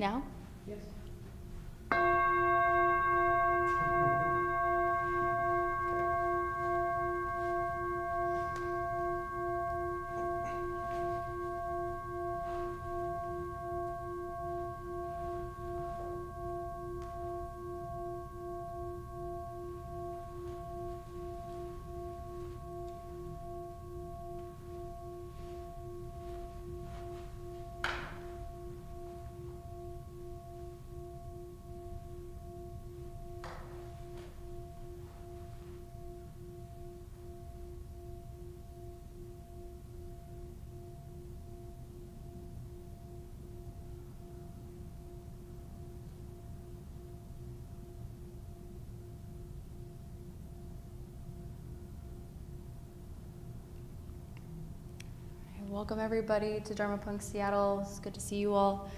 now? Yes. Welcome everybody to Dharma Punx Seattle. It's good to see you all.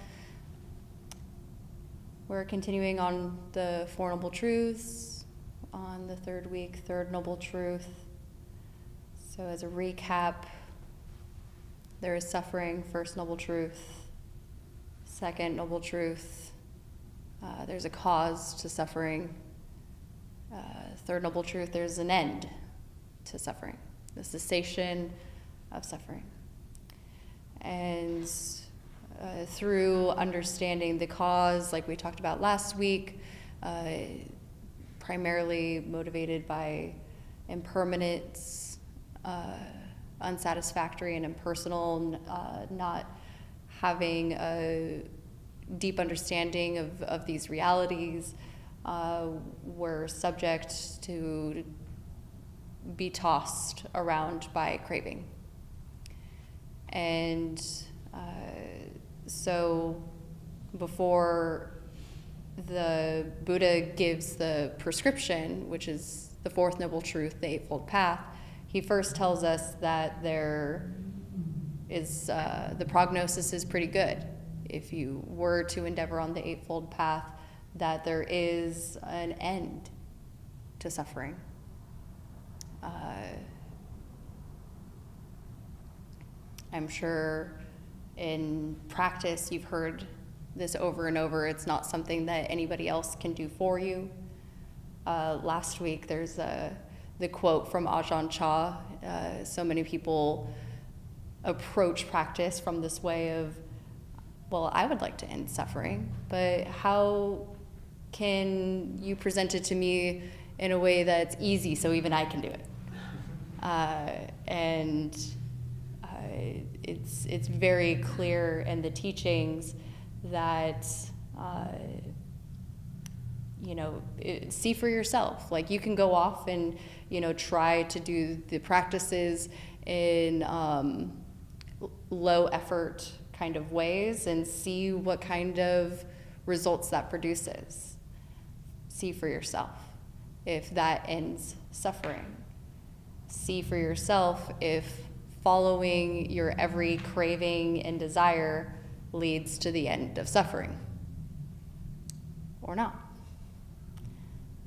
We're continuing on the Four Noble Truths on the third week, third noble truth. So as a recap, there is suffering, first noble truth. Second noble truth, there's a cause to suffering. Third noble truth, there's an end to suffering, the cessation of suffering. And through understanding the cause, like we talked about last week, primarily motivated by impermanence, unsatisfactory and impersonal, not having a deep understanding of these realities, we're subject to be tossed around by craving. And so before the Buddha gives the prescription, which is the fourth noble truth, the Eightfold Path, he first tells us that there is, the prognosis is pretty good. If you were to endeavor on the Eightfold Path, that there is an end to suffering. I'm sure in practice you've heard this over and over. It's not something that anybody else can do for you. Last week there's the quote from Ajahn Chah. So many people approach practice from this way of, well, I would like to end suffering, but how can you present it to me in a way that's easy so even I can do it? It's very clear in the teachings that, see for yourself. Like, you can go off and, try to do the practices in low effort kind of ways and see what kind of results that produces. See for yourself if that ends suffering. See for yourself if following your every craving and desire leads to the end of suffering or not.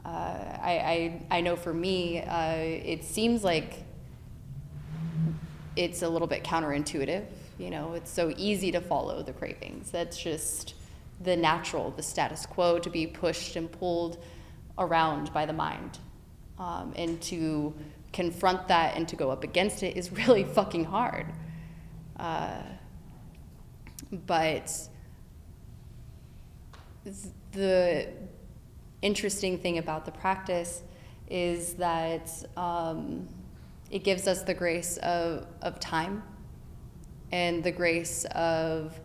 I know for me, it seems like it's a little bit counterintuitive. It's so easy to follow the cravings. That's just the natural, the status quo, to be pushed and pulled around by the mind. And to confront that and to go up against it is really fucking hard. But the interesting thing about the practice is that it gives us the grace of time and the grace of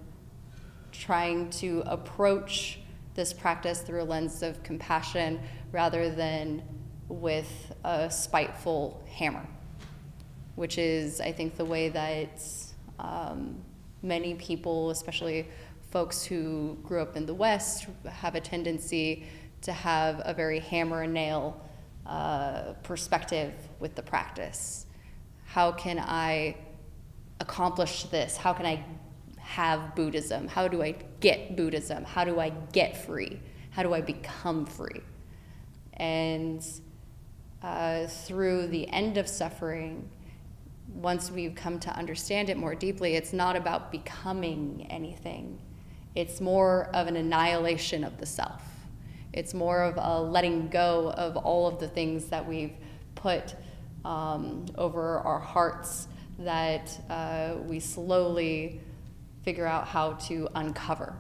trying to approach this practice through a lens of compassion rather than with a spiteful hammer, which is, I think, the way that many people, especially folks who grew up in the West, have a tendency to have a very hammer and nail perspective with the practice. How can I accomplish this? How can I have Buddhism? How do I get Buddhism? How do I get free? How do I become free? And through the end of suffering, once we've come to understand it more deeply, it's not about becoming anything. It's more of an annihilation of the self. It's more of a letting go of all of the things that we've put over our hearts that we slowly figure out how to uncover.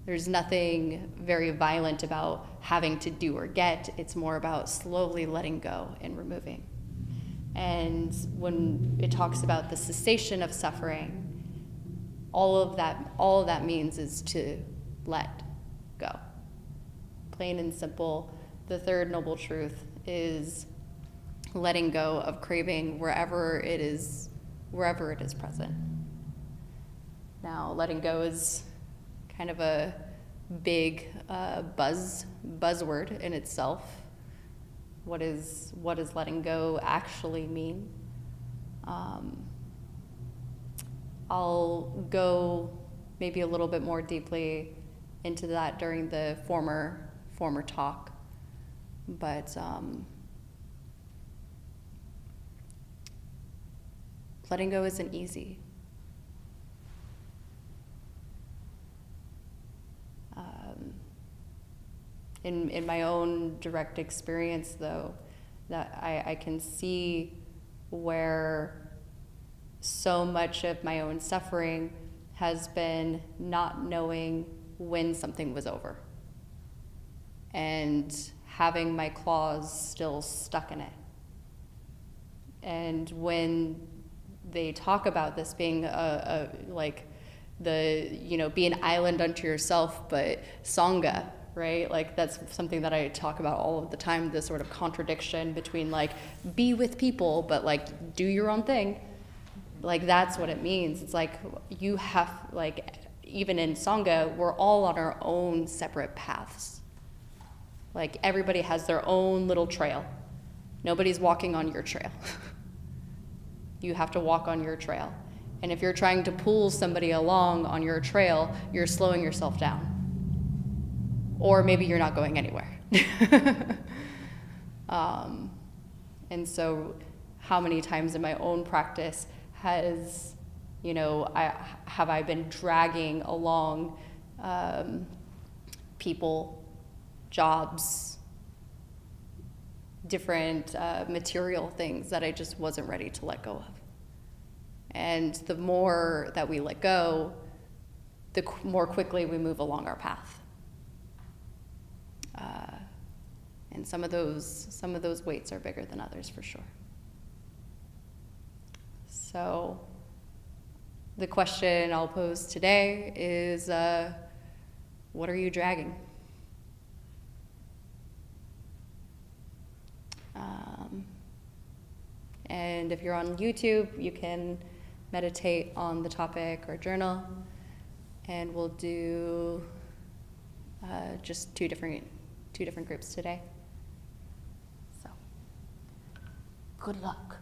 There's nothing very violent about having to do or get. It's more about slowly letting go and removing. And when it talks about the cessation of suffering, all of that means is to let go. Plain and simple, the third noble truth is letting go of craving wherever it is present. Now, letting go is kind of a big buzzword in itself. What does letting go actually mean? I'll go maybe a little bit more deeply into that during the former talk, but letting go isn't easy. In my own direct experience, though, that I can see where so much of my own suffering has been not knowing when something was over and having my claws still stuck in it. And when they talk about this being be an island unto yourself, but Sangha, right? Like that's something that I talk about all of the time, this sort of contradiction between like be with people, but like do your own thing. Like that's what it means. It's like you have, like even in Sangha, we're all on our own separate paths. Like everybody has their own little trail. Nobody's walking on your trail. You have to walk on your trail. And if you're trying to pull somebody along on your trail, you're slowing yourself down. Or maybe you're not going anywhere. And so how many times in my own practice has, I been dragging along people, jobs, different material things that I just wasn't ready to let go of. And the more that we let go, the more quickly we move along our path. And some of those weights are bigger than others for sure. So the question I'll pose today is, what are you dragging? And if you're on YouTube, you can meditate on the topic or journal. And we'll do just two different groups today. So, good luck.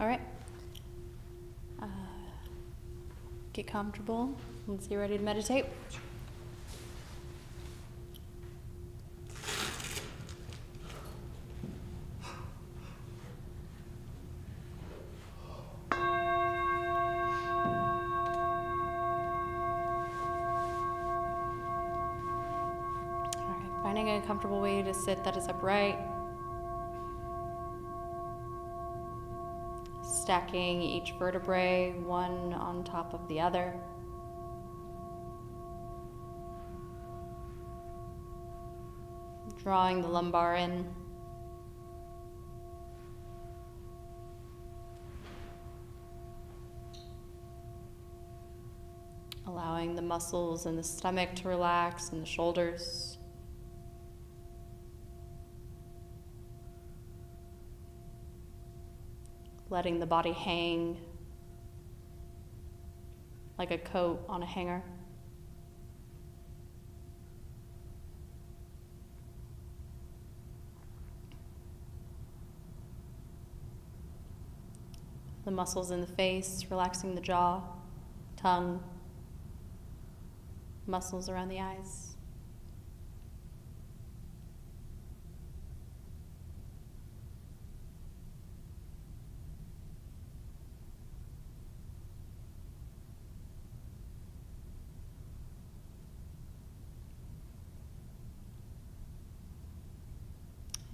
All right. Get comfortable. Once you're ready to meditate. Finding a comfortable way to sit that is upright. Stacking each vertebrae one on top of the other. Drawing the lumbar in. Allowing the muscles in the stomach to relax and the shoulders. Letting the body hang like a coat on a hanger. The muscles in the face, relaxing the jaw, tongue, muscles around the eyes.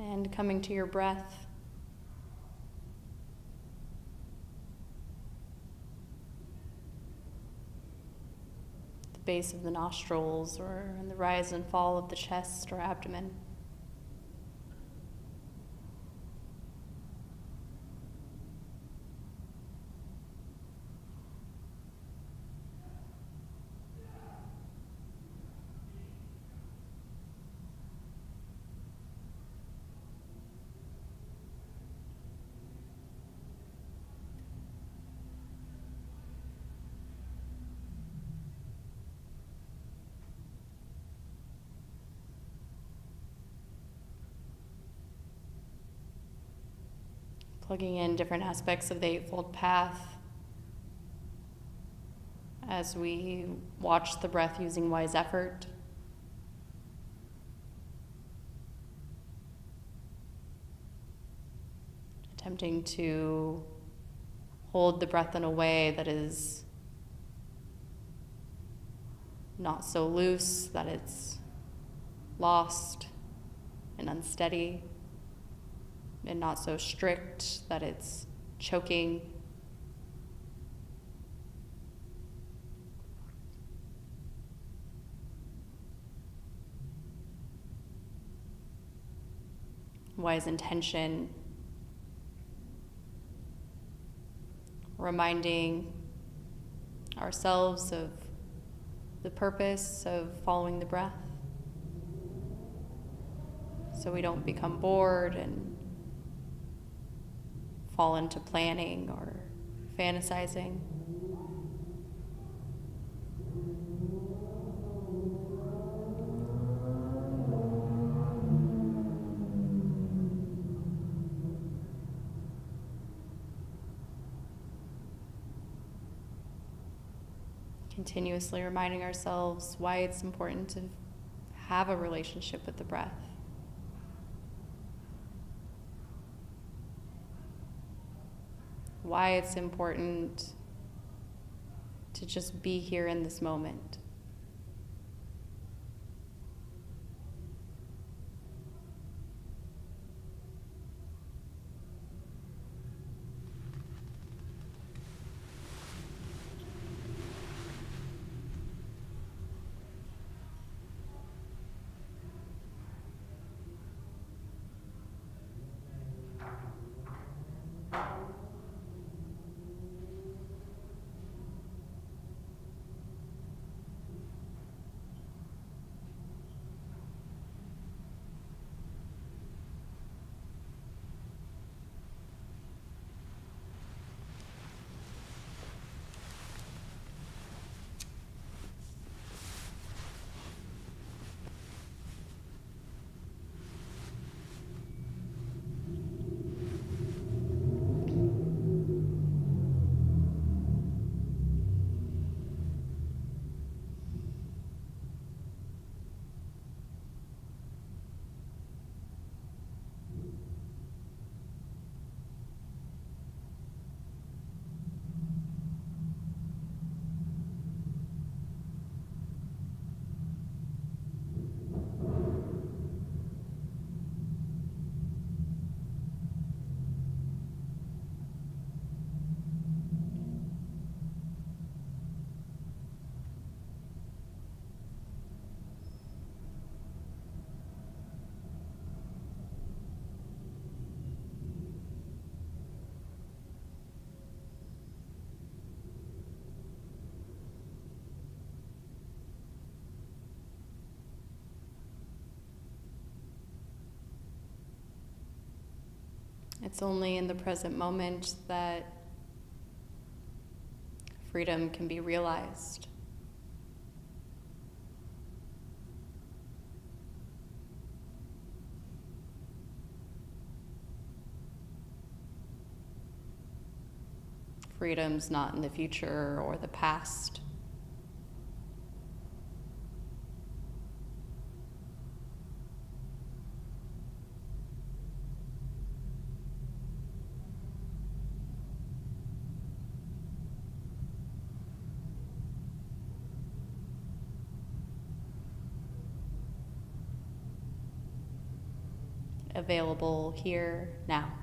And coming to your breath. The base of the nostrils or in the rise and fall of the chest or abdomen. Plugging in different aspects of the Eightfold Path as we watch the breath using wise effort. Attempting to hold the breath in a way that is not so loose that it's lost and unsteady, and not so strict that it's choking. Wise intention, reminding ourselves of the purpose of following the breath, so we don't become bored and fall into planning or fantasizing. Continuously reminding ourselves why it's important to have a relationship with the breath. Why it's important to just be here in this moment. It's only in the present moment that freedom can be realized. Freedom's not in the future or the past. Available here, now.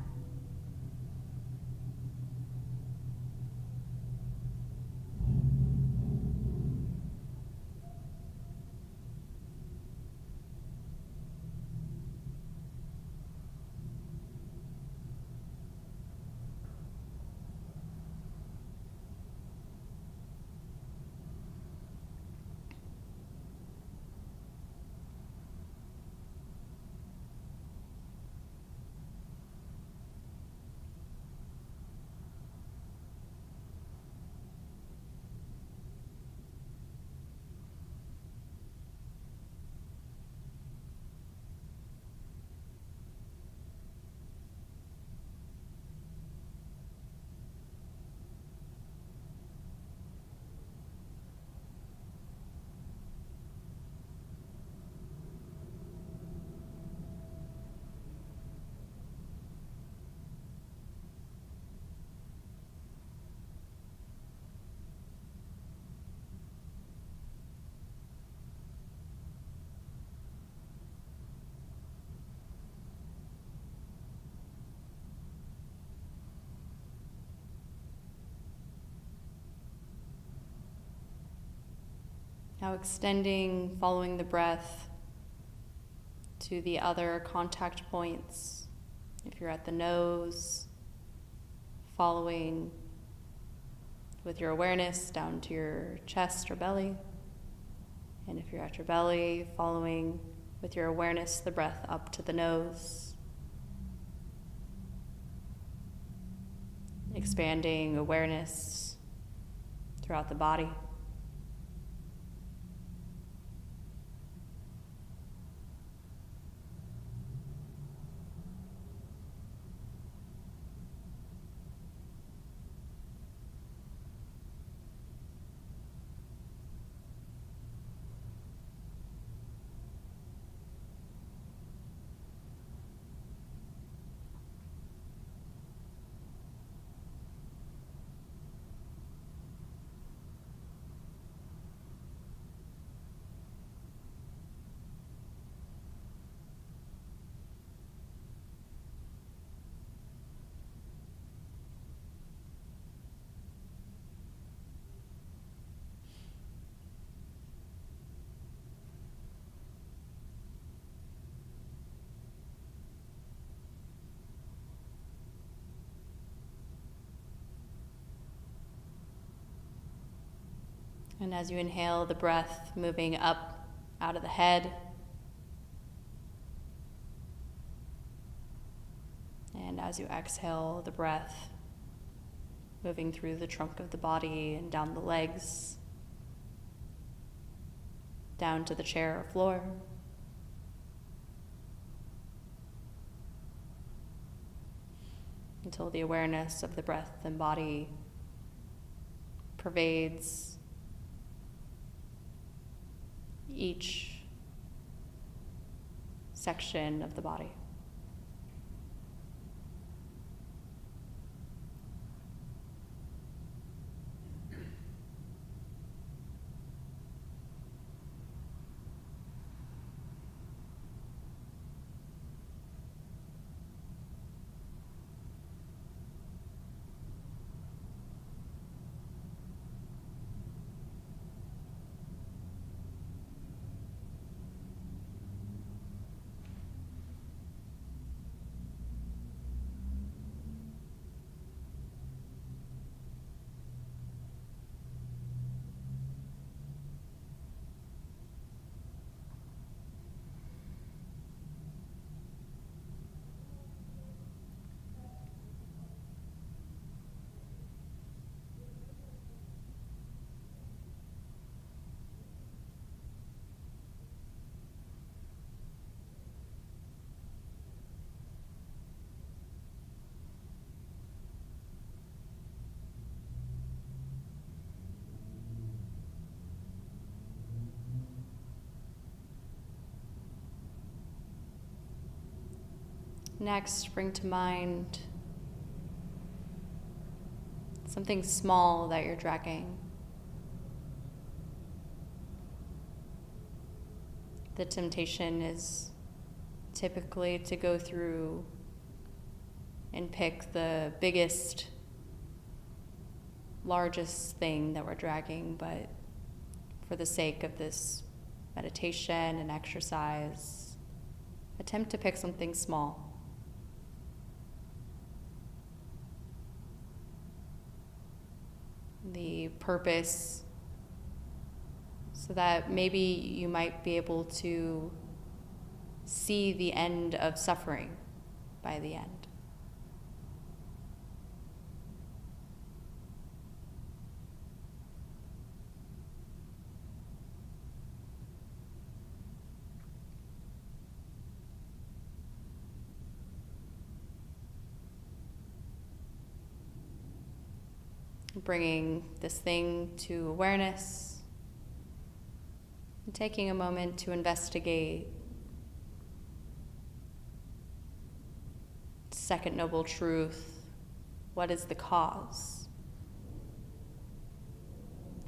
Now extending, following the breath to the other contact points. If you're at the nose, following with your awareness down to your chest or belly. And if you're at your belly, following with your awareness, the breath up to the nose. Expanding awareness throughout the body. And as you inhale, the breath moving up out of the head. And as you exhale, the breath moving through the trunk of the body and down the legs, down to the chair or floor. Until the awareness of the breath and body pervades each section of the body. Next, bring to mind something small that you're dragging. The temptation is typically to go through and pick the biggest, largest thing that we're dragging, but for the sake of this meditation and exercise, attempt to pick something small. The purpose, so that maybe you might be able to see the end of suffering by the end. Bringing this thing to awareness and taking a moment to investigate second noble truth. What is the cause?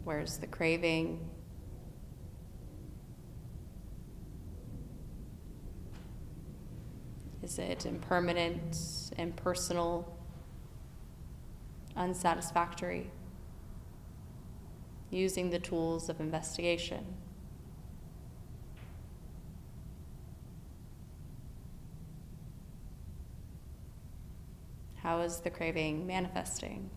Where's the craving? Is it impermanent, impersonal, unsatisfactory? Using the tools of investigation. How is the craving manifesting?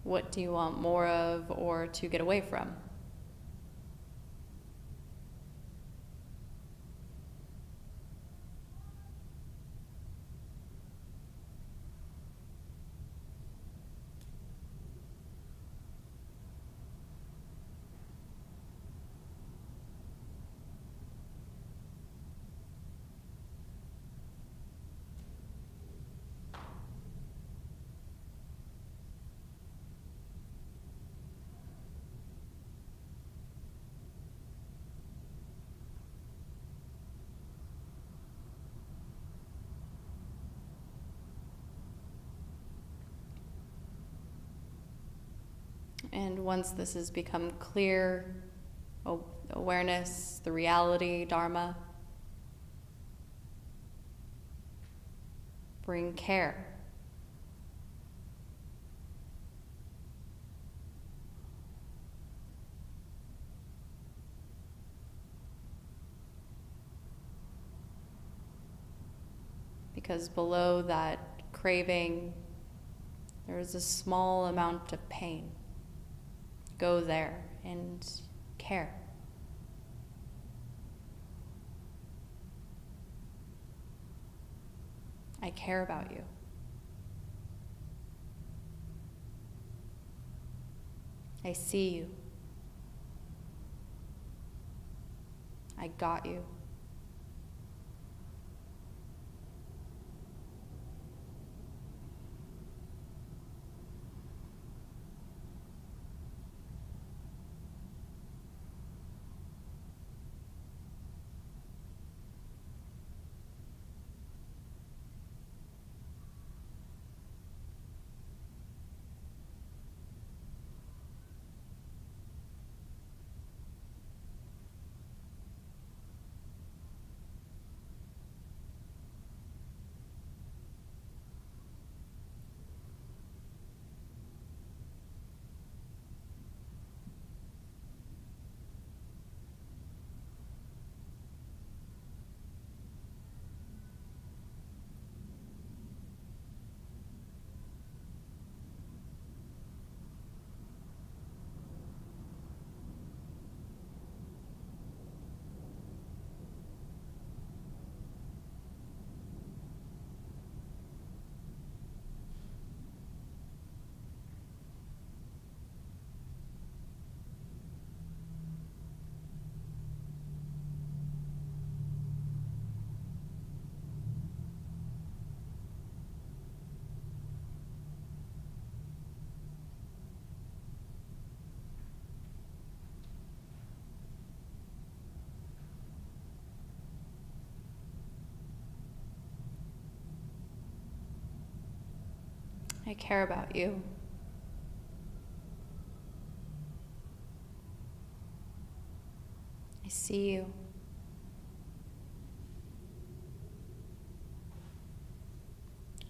What do you want more of or to get away from? And once this has become clear, awareness, the reality, Dharma, bring care. Because below that craving, there is a small amount of pain. Go there and care. I care about you. I see you. I got you. I care about you. I see you.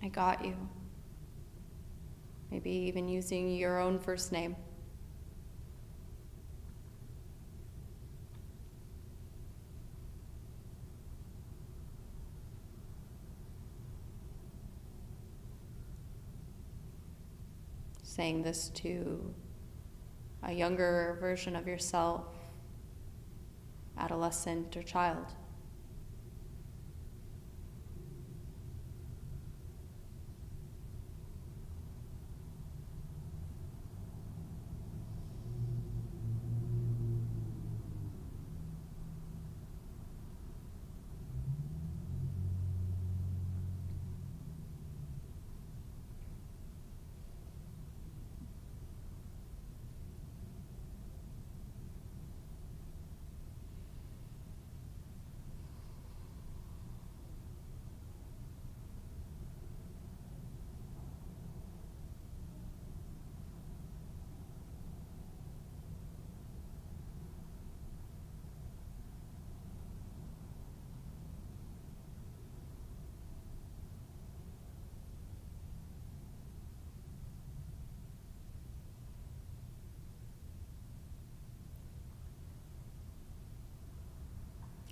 I got you. Maybe even using your own first name. Saying this to a younger version of yourself, adolescent or child.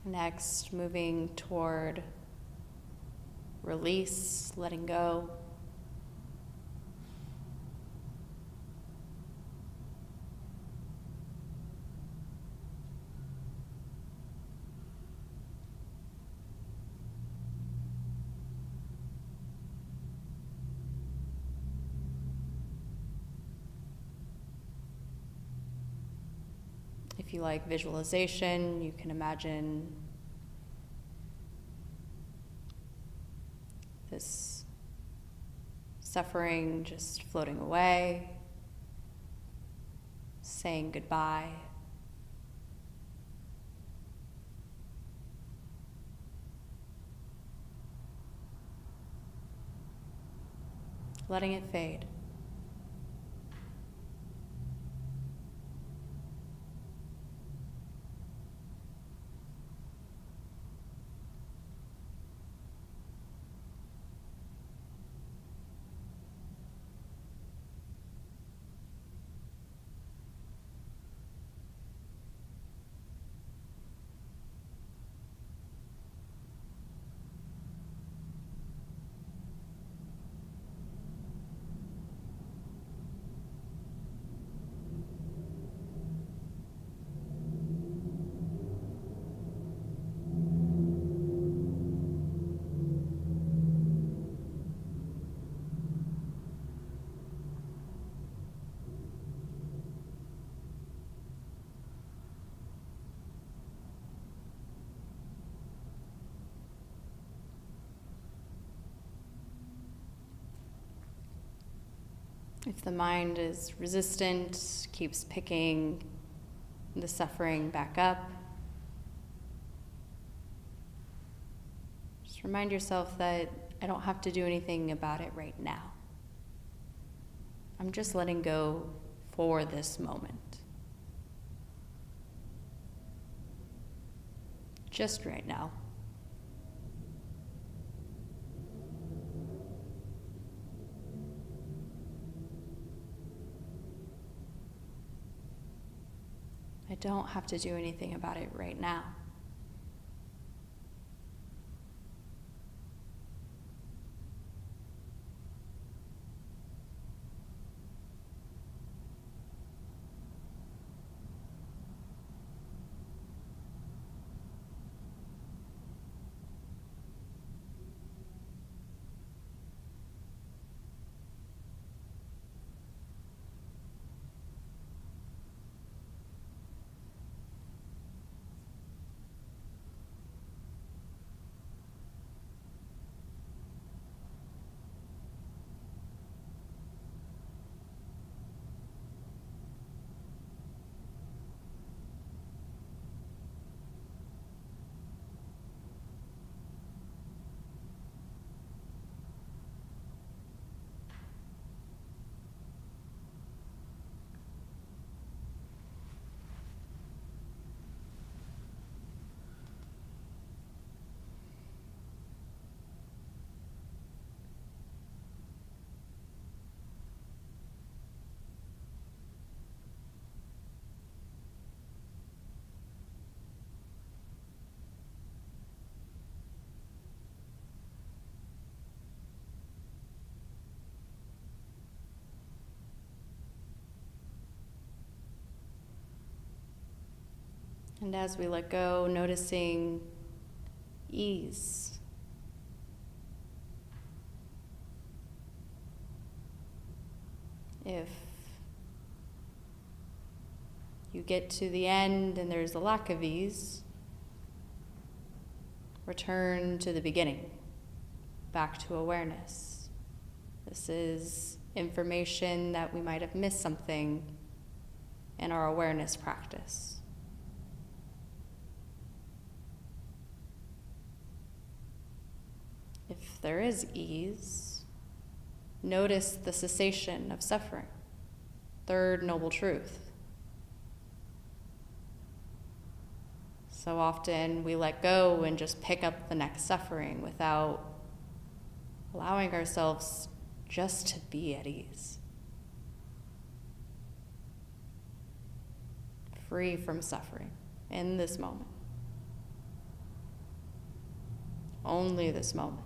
Next, moving toward release, letting go. If you like visualization, you can imagine this suffering just floating away, saying goodbye. Letting it fade. If the mind is resistant, keeps picking the suffering back up, just remind yourself that I don't have to do anything about it right now. I'm just letting go for this moment. Just right now. I don't have to do anything about it right now. And as we let go, noticing ease. If you get to the end and there's a lack of ease, return to the beginning, back to awareness. This is information that we might have missed something in our awareness practice. If there is ease, notice the cessation of suffering, third noble truth. So often we let go and just pick up the next suffering without allowing ourselves just to be at ease, free from suffering in this moment, only this moment.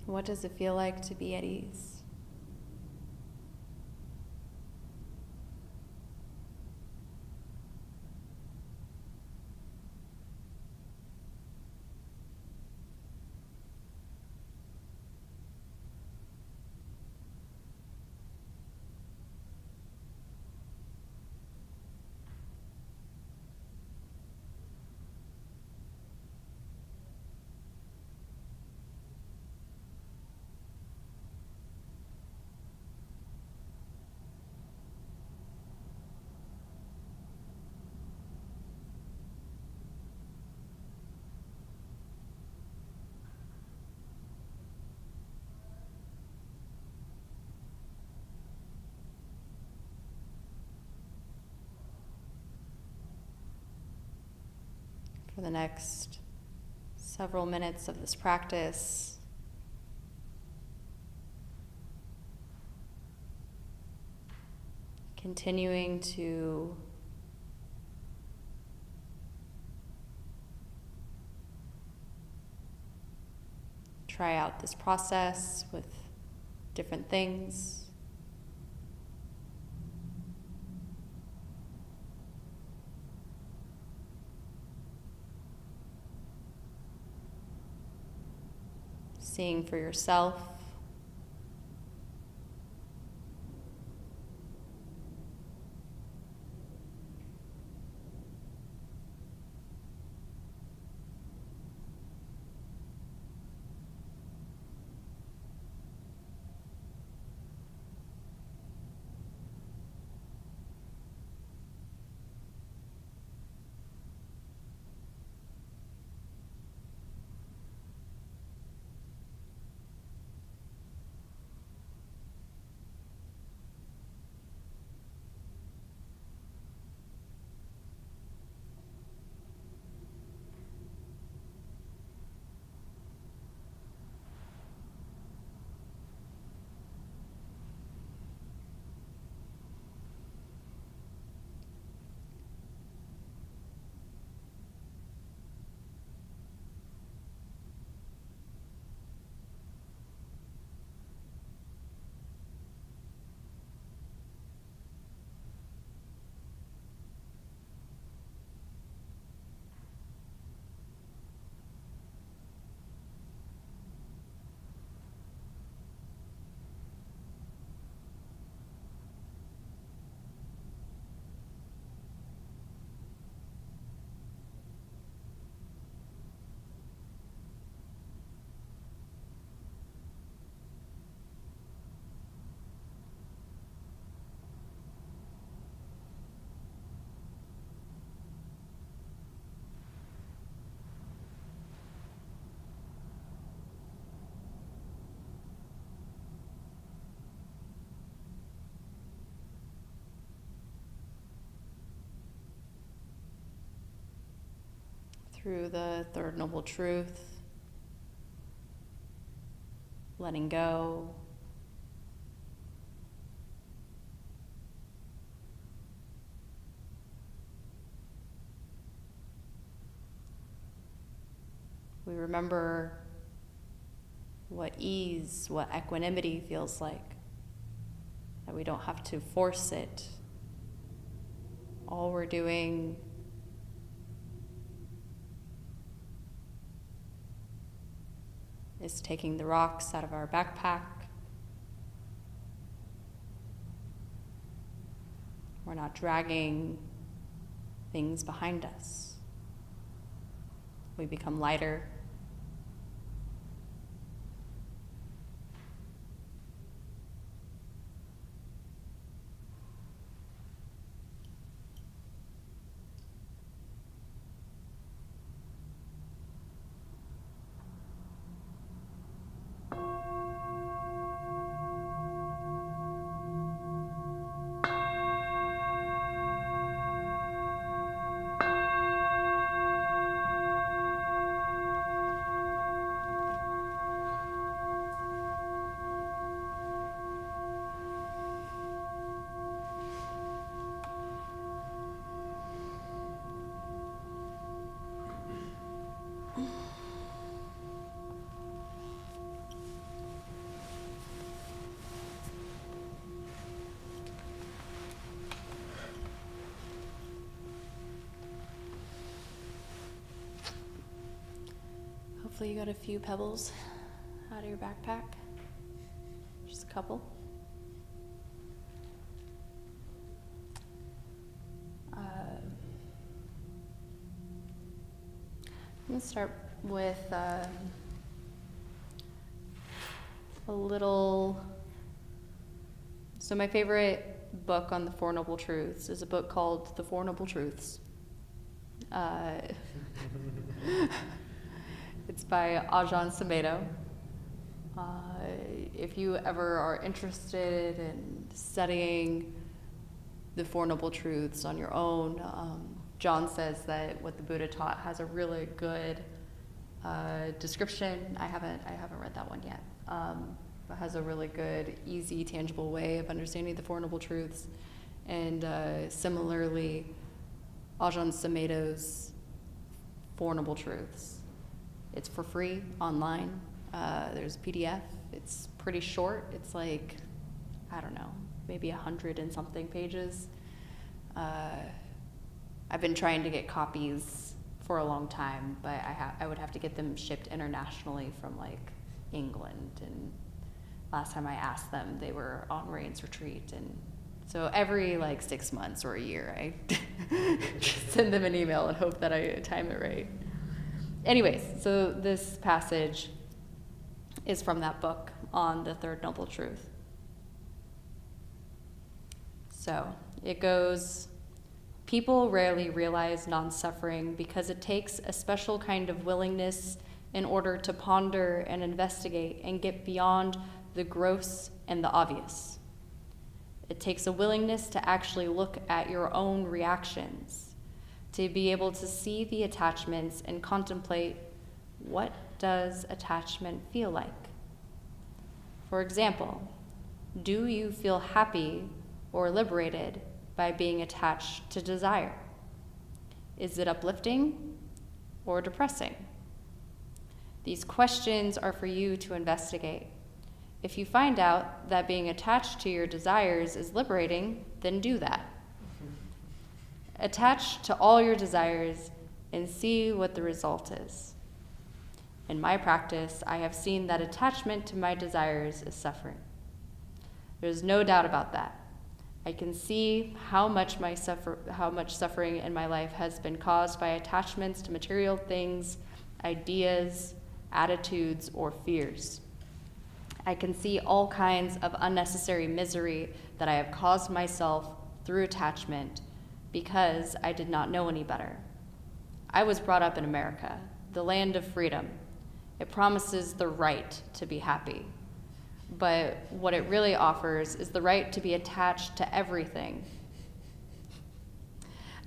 What does it feel like to be at ease? For the next several minutes of this practice, continuing to try out this process with different things. Seeing for yourself. through the third noble truth, letting go. We remember what ease, what equanimity feels like, that we don't have to force it. All we're doing is taking the rocks out of our backpack. We're not dragging things behind us. We become lighter. Hopefully you got a few pebbles out of your backpack. Just a couple. I'm going to start with a little... So my favorite book on the Four Noble Truths is a book called The Four Noble Truths. It's by Ajahn Sumedho. If you ever are interested in studying the Four Noble Truths on your own, John says that what the Buddha taught has a really good description. I haven't read that one yet. But has a really good, easy, tangible way of understanding the Four Noble Truths. And similarly, Ajahn Sumedho's Four Noble Truths. It's for free online. There's a PDF. It's pretty short. It's like, I don't know, maybe 100 and something pages. I've been trying to get copies for a long time, but I would have to get them shipped internationally from like England. And last time I asked them, they were on Rain's retreat. And so every like 6 months or a year, I send them an email and hope that I time it right. Anyways, so this passage is from that book on the Third Noble Truth. So it goes, people rarely realize non-suffering because it takes a special kind of willingness in order to ponder and investigate and get beyond the gross and the obvious. It takes a willingness to actually look at your own reactions, to be able to see the attachments and contemplate, what does attachment feel like? For example, do you feel happy or liberated by being attached to desire? Is it uplifting or depressing? These questions are for you to investigate. If you find out that being attached to your desires is liberating, then do that. Attach to all your desires and see what the result is. In my practice, I have seen that attachment to my desires is suffering. There's no doubt about that. I can see how much suffering in my life has been caused by attachments to material things, ideas, attitudes, or fears. I can see all kinds of unnecessary misery that I have caused myself through attachment because I did not know any better. I was brought up in America, the land of freedom. It promises the right to be happy. But what it really offers is the right to be attached to everything.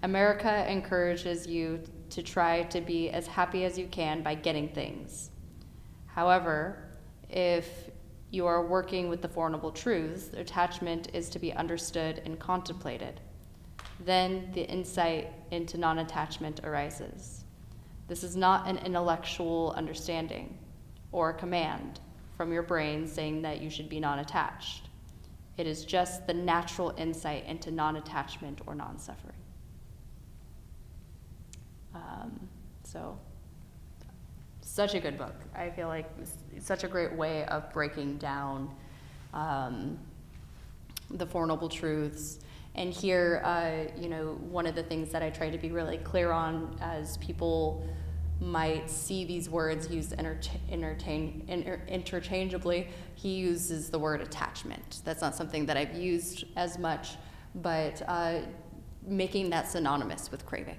America encourages you to try to be as happy as you can by getting things. However, if you are working with the Four Noble Truths, attachment is to be understood and contemplated. Then the insight into non-attachment arises. This is not an intellectual understanding or a command from your brain saying that you should be non-attached. It is just the natural insight into non-attachment or non-suffering. So, such a good book. I feel like it's such a great way of breaking down the Four Noble Truths. And here, one of the things that I try to be really clear on, as people might see these words used interchangeably, he uses the word attachment. That's not something that I've used as much, but making that synonymous with craving.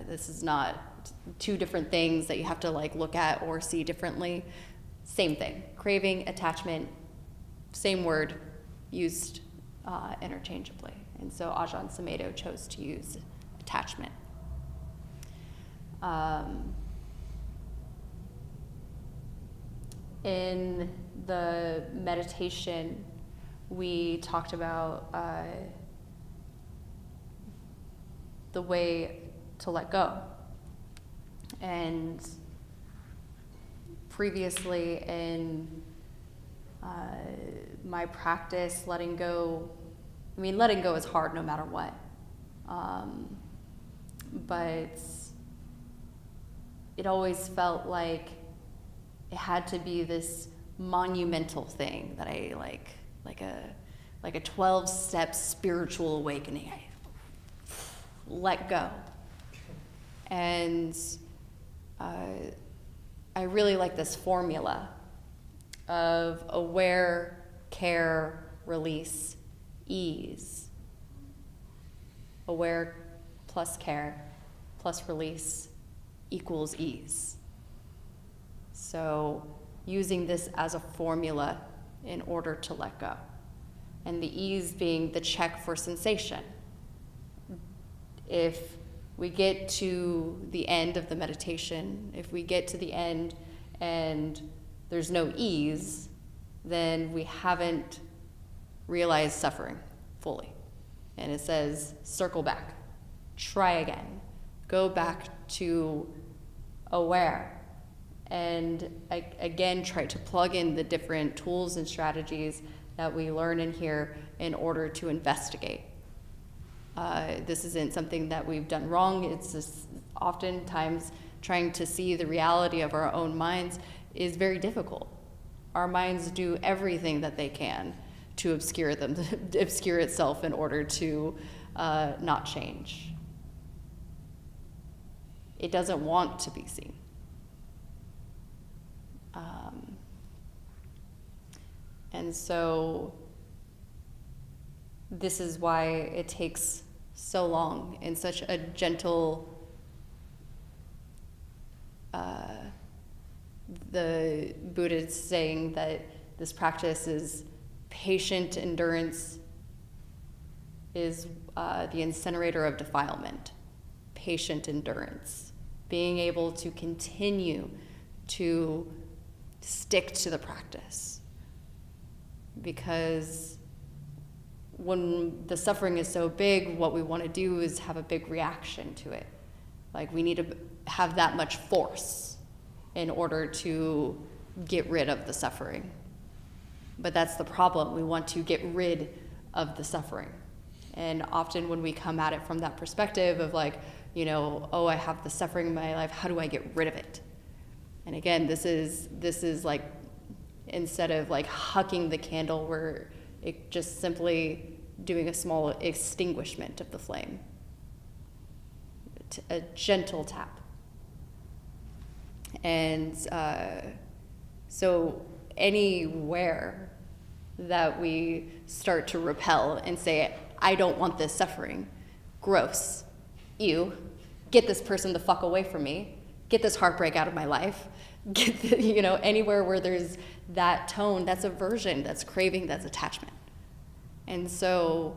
This is not two different things that you have to look at or see differently. Same thing. Craving, attachment, same word, used interchangeably. And so Ajahn Sumedho chose to use attachment. In the meditation, we talked about the way to let go. And previously in my practice, letting go is hard no matter what. But it always felt like it had to be this monumental thing that I like a 12-step spiritual awakening. I let go. And I really like this formula of aware, care, release, ease. Aware plus care plus release equals ease. So using this as a formula in order to let go. And the ease being the check for sensation. If we get to the end of the meditation, if we get to the end and there's no ease, then we haven't realized suffering fully. And it says, circle back, try again, go back to aware, and again try to plug in the different tools and strategies that we learn in here in order to investigate. This isn't something that we've done wrong. It's just oftentimes trying to see the reality of our own minds is very difficult. Our minds do everything that they can to obscure itself in order to not change. It doesn't want to be seen. And so this is why it takes so long in such a gentle, the Buddha is saying that this practice is patient endurance is the incinerator of defilement. Patient endurance. Being able to continue to stick to the practice. Because when the suffering is so big, what we want to do is have a big reaction to it. Like, we need to have that much force in order to get rid of the suffering. But that's the problem. We want to get rid of the suffering. And often when we come at it from that perspective of I have the suffering in my life, how do I get rid of it? And again, this is like, instead of hucking the candle, we're just simply doing a small extinguishment of the flame. A gentle tap. And so anywhere that we start to repel and say, I don't want this suffering, gross, ew, get this person the fuck away from me, get this heartbreak out of my life, anywhere where there's that tone, that's aversion, that's craving, that's attachment. And so,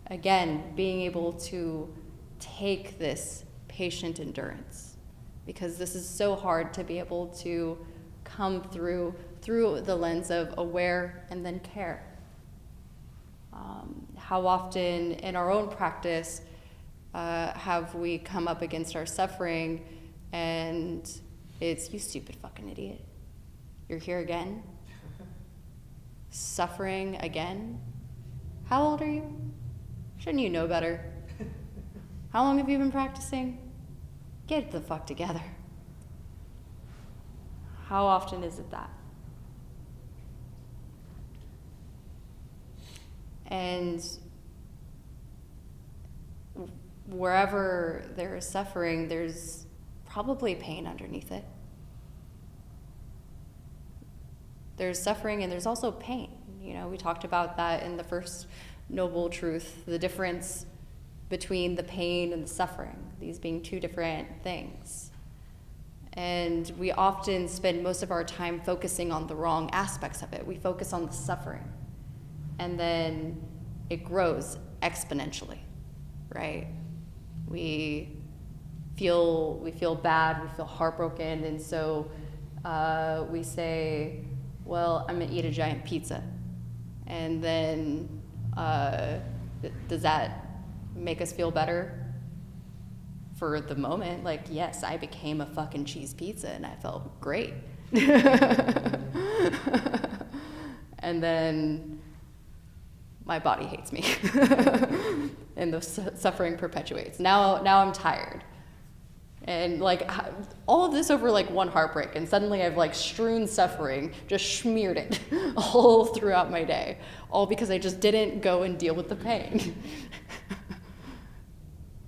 again, being able to take this patient endurance, because this is so hard to be able to come through the lens of aware and then care. How often in our own practice have we come up against our suffering and it's, you stupid fucking idiot, you're here again? Suffering again? How old are you? Shouldn't you know better? How long have you been practicing? Get the fuck together. How often is it that? And wherever there is suffering, there's probably pain underneath it. There's suffering and there's also pain. You know, we talked about that in the first Noble Truth, the difference between the pain and the suffering, these being two different things. And we often spend most of our time focusing on the wrong aspects of it. We focus on the suffering, and then it grows exponentially, right? We feel bad, we feel heartbroken, and so we say, well, I'm gonna eat a giant pizza. And then does that make us feel better? For the moment, like, yes, I became a fucking cheese pizza and I felt great. And then my body hates me. And the suffering perpetuates. Now I'm tired. And like all of this over like one heartbreak, and suddenly I've like strewn suffering, just smeared it all throughout my day, all because I just didn't go and deal with the pain.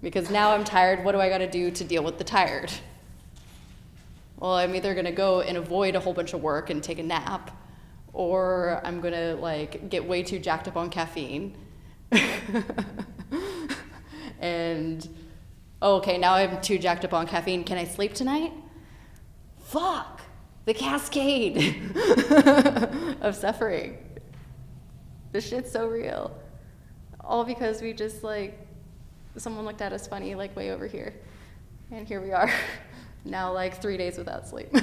Because now I'm tired, what do I gotta do to deal with the tired? Well, I'm either gonna go and avoid a whole bunch of work and take a nap, or I'm gonna like get way too jacked up on caffeine. And, oh, okay, now I'm too jacked up on caffeine, can I sleep tonight? Fuck, the cascade of suffering. This shit's so real. All because we just like, someone looked at us funny, like way over here. And here we are, now like 3 days without sleep. We're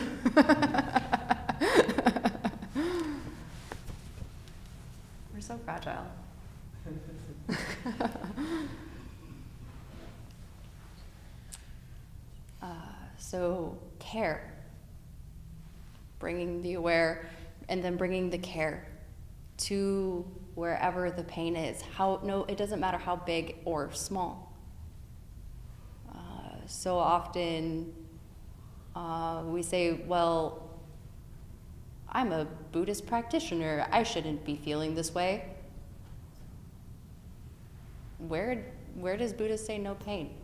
so fragile. So care, bringing the aware and then bringing the care to wherever the pain is. It doesn't matter how big or small. So often we say, well, I'm a Buddhist practitioner, I shouldn't be feeling this way. Where does Buddha say no pain?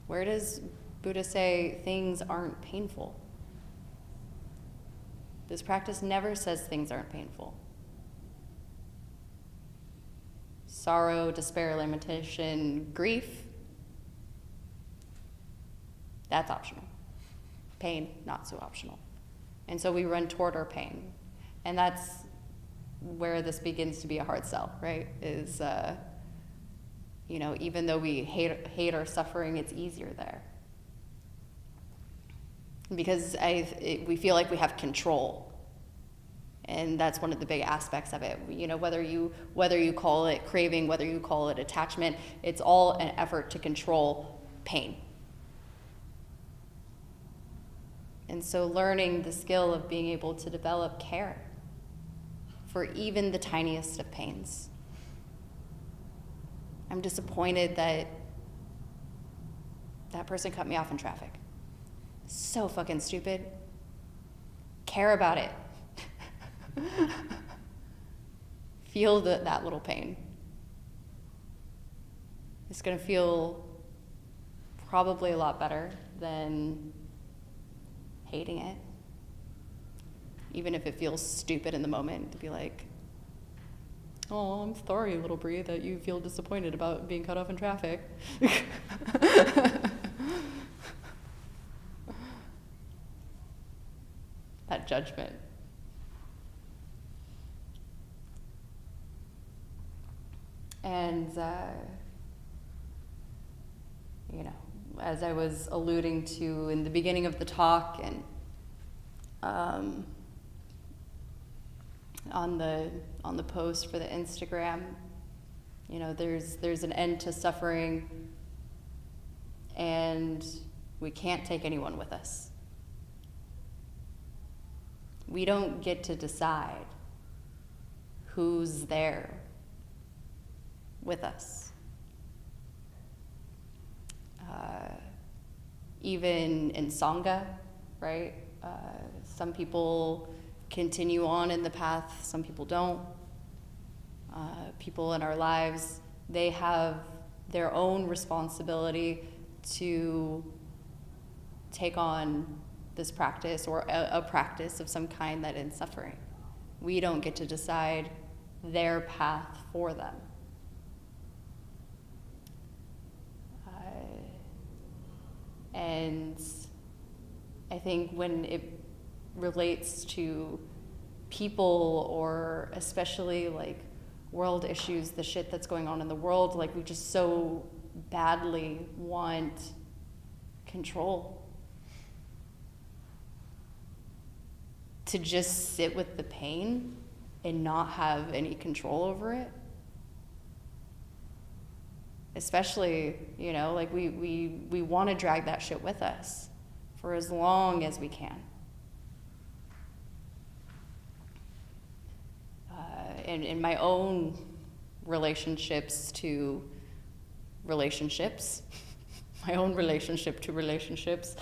Where does Buddha say things aren't painful? This practice never says things aren't painful. Sorrow, despair, lamentation, grief, that's optional. Pain, not so optional. And so we run toward our pain. And that's where this begins to be a hard sell, right? Is, even though we hate our suffering, it's easier there. Because we feel like we have control. And that's one of the big aspects of it. Whether you call it craving, whether you call it attachment, it's all an effort to control pain. And so learning the skill of being able to develop care for even the tiniest of pains. I'm disappointed that that person cut me off in traffic. So fucking stupid. Care about it. Feel that little pain. It's gonna feel probably a lot better than hating it. Even if it feels stupid in the moment, to be like, oh, I'm sorry, little Bree, that you feel disappointed about being cut off in traffic. That judgment. And you know, as I was alluding to in the beginning of the talk, and on the post for the Instagram, you know, there's an end to suffering, and we can't take anyone with us. We don't get to decide who's there with us. Even in Sangha, right? Some people continue on in the path, some people don't. People in our lives, they have their own responsibility to take on this practice, or a practice of some kind that ends suffering. We don't get to decide their path for them. And I think when it relates to people, or especially like world issues, the shit that's going on in the world, like we just so badly want control. To just sit with the pain and not have any control over it. Especially, you know, like we want to drag that shit with us for as long as we can. And in my own relationships to relationships, my own relationship to relationships,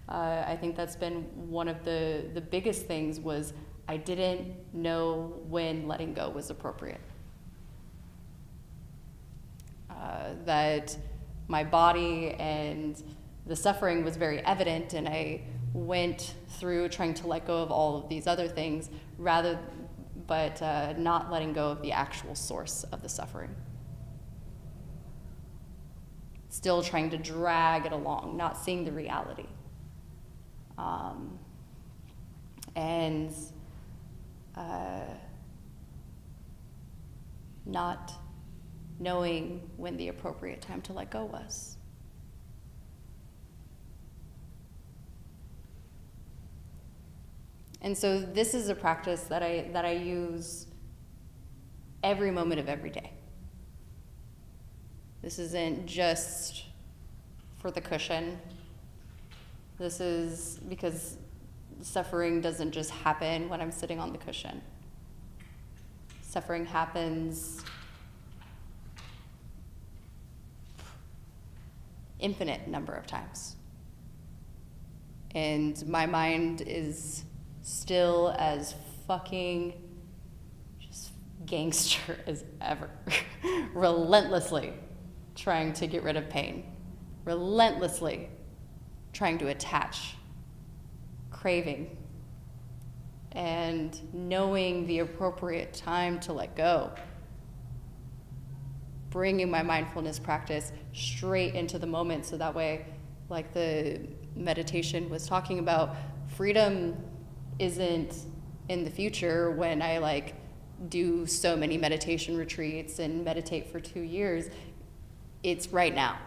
I think that's been one of the biggest things, was I didn't know when letting go was appropriate. That my body and the suffering was very evident, and I went through trying to let go of all of these other things, but not letting go of the actual source of the suffering. Still trying to drag it along, not seeing the reality. And not knowing when the appropriate time to let go was. And so this is a practice that I use every moment of every day. This isn't just for the cushion. This is because suffering doesn't just happen when I'm sitting on the cushion. Suffering happens infinite number of times. And my mind is still as fucking just gangster as ever. Relentlessly trying to get rid of pain. Relentlessly trying to attach. Craving. And knowing the appropriate time to let go. Bringing my mindfulness practice straight into the moment, so that way, like the meditation was talking about, freedom isn't in the future when I like do so many meditation retreats and meditate for 2 years. It's right now.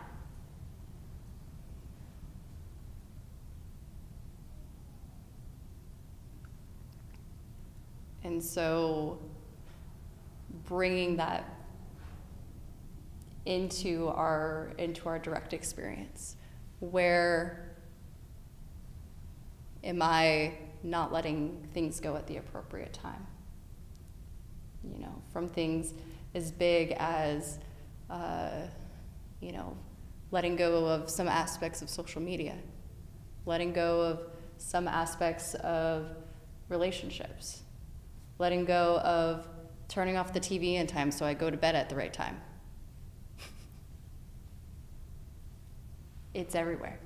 And so bringing that into our direct experience. Where am I not letting things go at the appropriate time? You know, from things as big as, letting go of some aspects of social media, letting go of some aspects of relationships, letting go of turning off the TV in time so I go to bed at the right time. It's everywhere.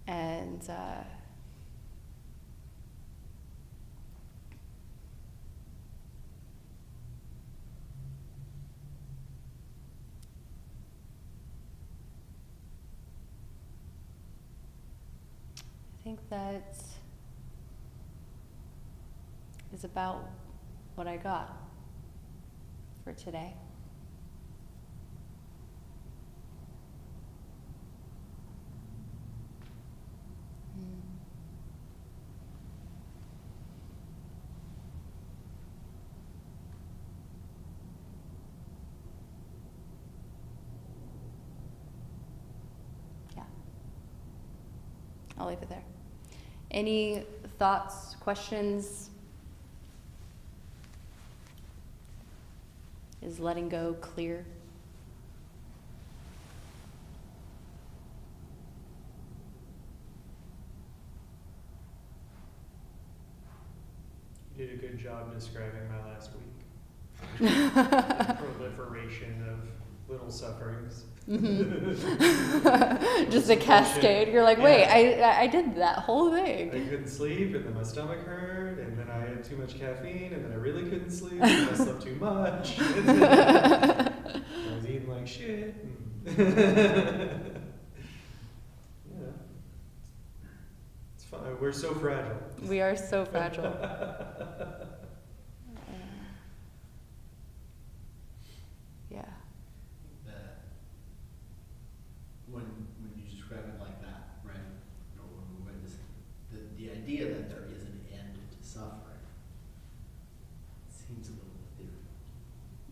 And I think that is about what I got for today. leave it there. Any thoughts, questions? Is letting go clear? You did a good job describing my last week. The proliferation of little sufferings. Just a cascade. You're like, wait, I did that whole thing. I couldn't sleep, and then my stomach hurt, and then I had too much caffeine, and then I really couldn't sleep, and I slept too much. And then I was eating like shit. Yeah. It's fun. We're so fragile. We are so fragile. Yeah. That when you describe it like that, right? Or when we witness the idea that there is an end to suffering seems a little ethereal.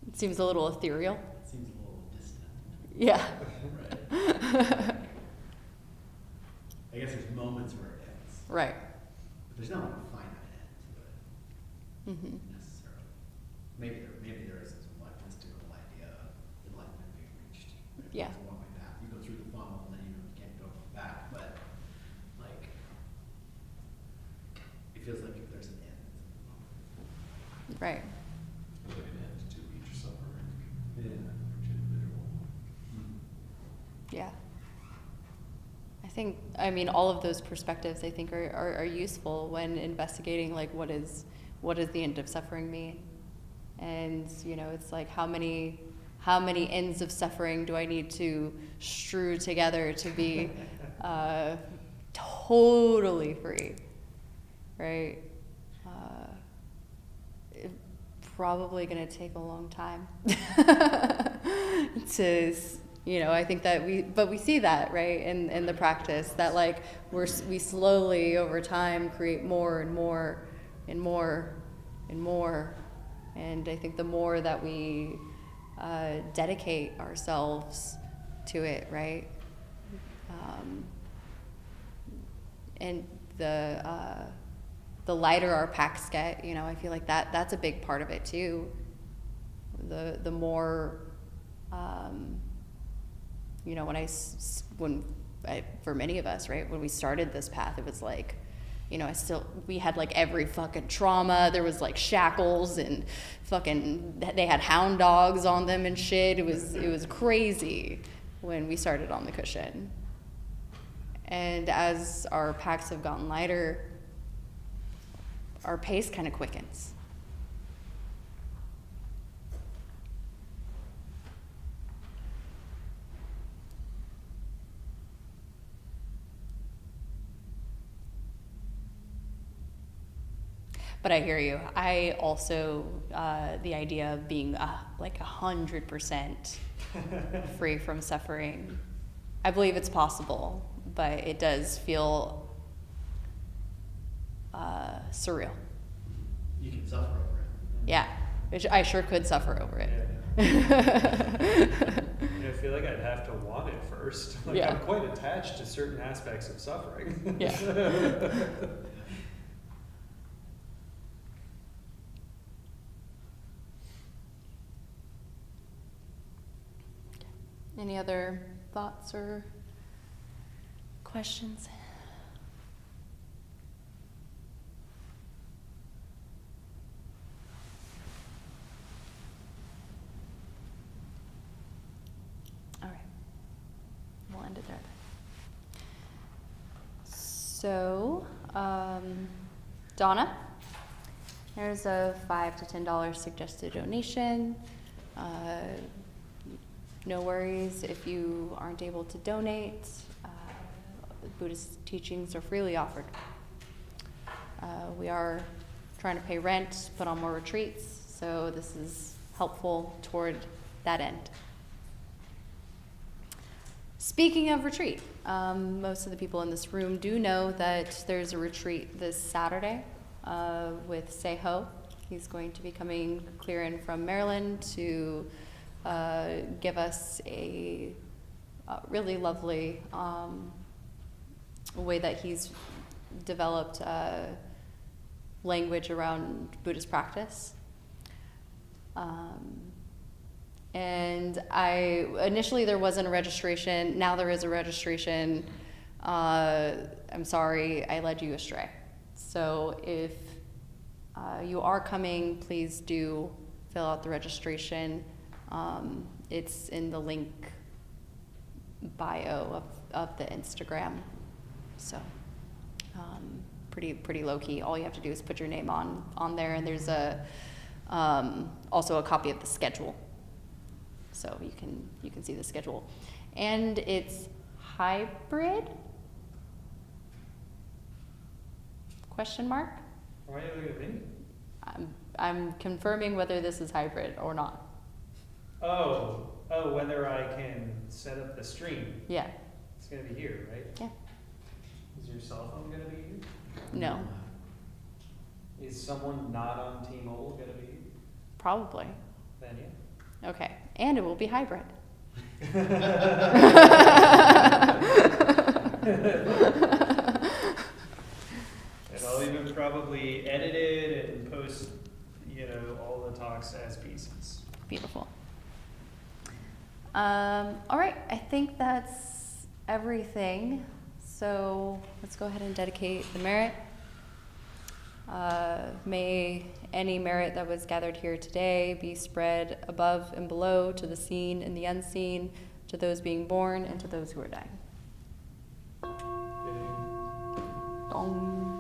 It seems a little ethereal. It seems a little distant. Yeah. Right. I guess there's moments where it ends. Right. But there's not like a finite end to it necessarily. Maybe there is some like mystical idea of enlightenment being reached. Right? Yeah. It's a one-way path. You go through the funnel and then you can't go back. But like, it feels like if there's an end. Right. Like an end to each suffering. Yeah. Each individual. Yeah. I mean, all of those perspectives I think are useful when investigating like what does the end of suffering mean? And it's like how many ends of suffering do I need to strew together to be totally free, right? It's probably going to take a long time to. I think that we see that, right, in the practice, that like we slowly over time create more and more and more and more. And I think the more that we dedicate ourselves to it, right, and the lighter our packs get, I feel like that's a big part of it too. The more for many of us, right, when we started this path, it was like, we had like every fucking trauma. There was like shackles and fucking, they had hound dogs on them and shit. It was crazy when we started on the cushion. And as our packs have gotten lighter, our pace kind of quickens. But I hear you. I also, the idea of being like 100% free from suffering, I believe it's possible, but it does feel surreal. You can suffer over it. Yeah, I sure could suffer over it. Yeah. I feel like I'd have to want it first. Like Yeah. I'm quite attached to certain aspects of suffering. Yeah. Any other thoughts or questions? All right, we'll end it there. So, Donna, here's a $5 to $10 suggested donation. No worries if you aren't able to donate. Buddhist teachings are freely offered. We are trying to pay rent, put on more retreats, so this is helpful toward that end. Speaking of retreat, most of the people in this room do know that there's a retreat this Saturday with Seho. He's going to be coming clear in from Maryland to give us a really lovely way that he's developed language around Buddhist practice. And initially there wasn't a registration, now there is a registration. I'm sorry, I led you astray. So if you are coming, please do fill out the registration. It's in the link bio of the Instagram. So pretty low key. All you have to do is put your name on there, and there's also a copy of the schedule. So you can see the schedule. And it's hybrid? Question mark? Why are you looking at me? I'm confirming whether this is hybrid or not. Oh, whether I can set up the stream. Yeah. It's gonna be here, right? Yeah. Is your cell phone gonna be here? No. Is someone not on T-Mobile gonna be here? Probably. Then yeah. Okay. And it will be hybrid. And I'll even probably edit it and post, all the talks as pieces. Beautiful. All right, I think that's everything. So let's go ahead and dedicate the merit. May any merit that was gathered here today be spread above and below to the seen and the unseen, to those being born and to those who are dying. Dong.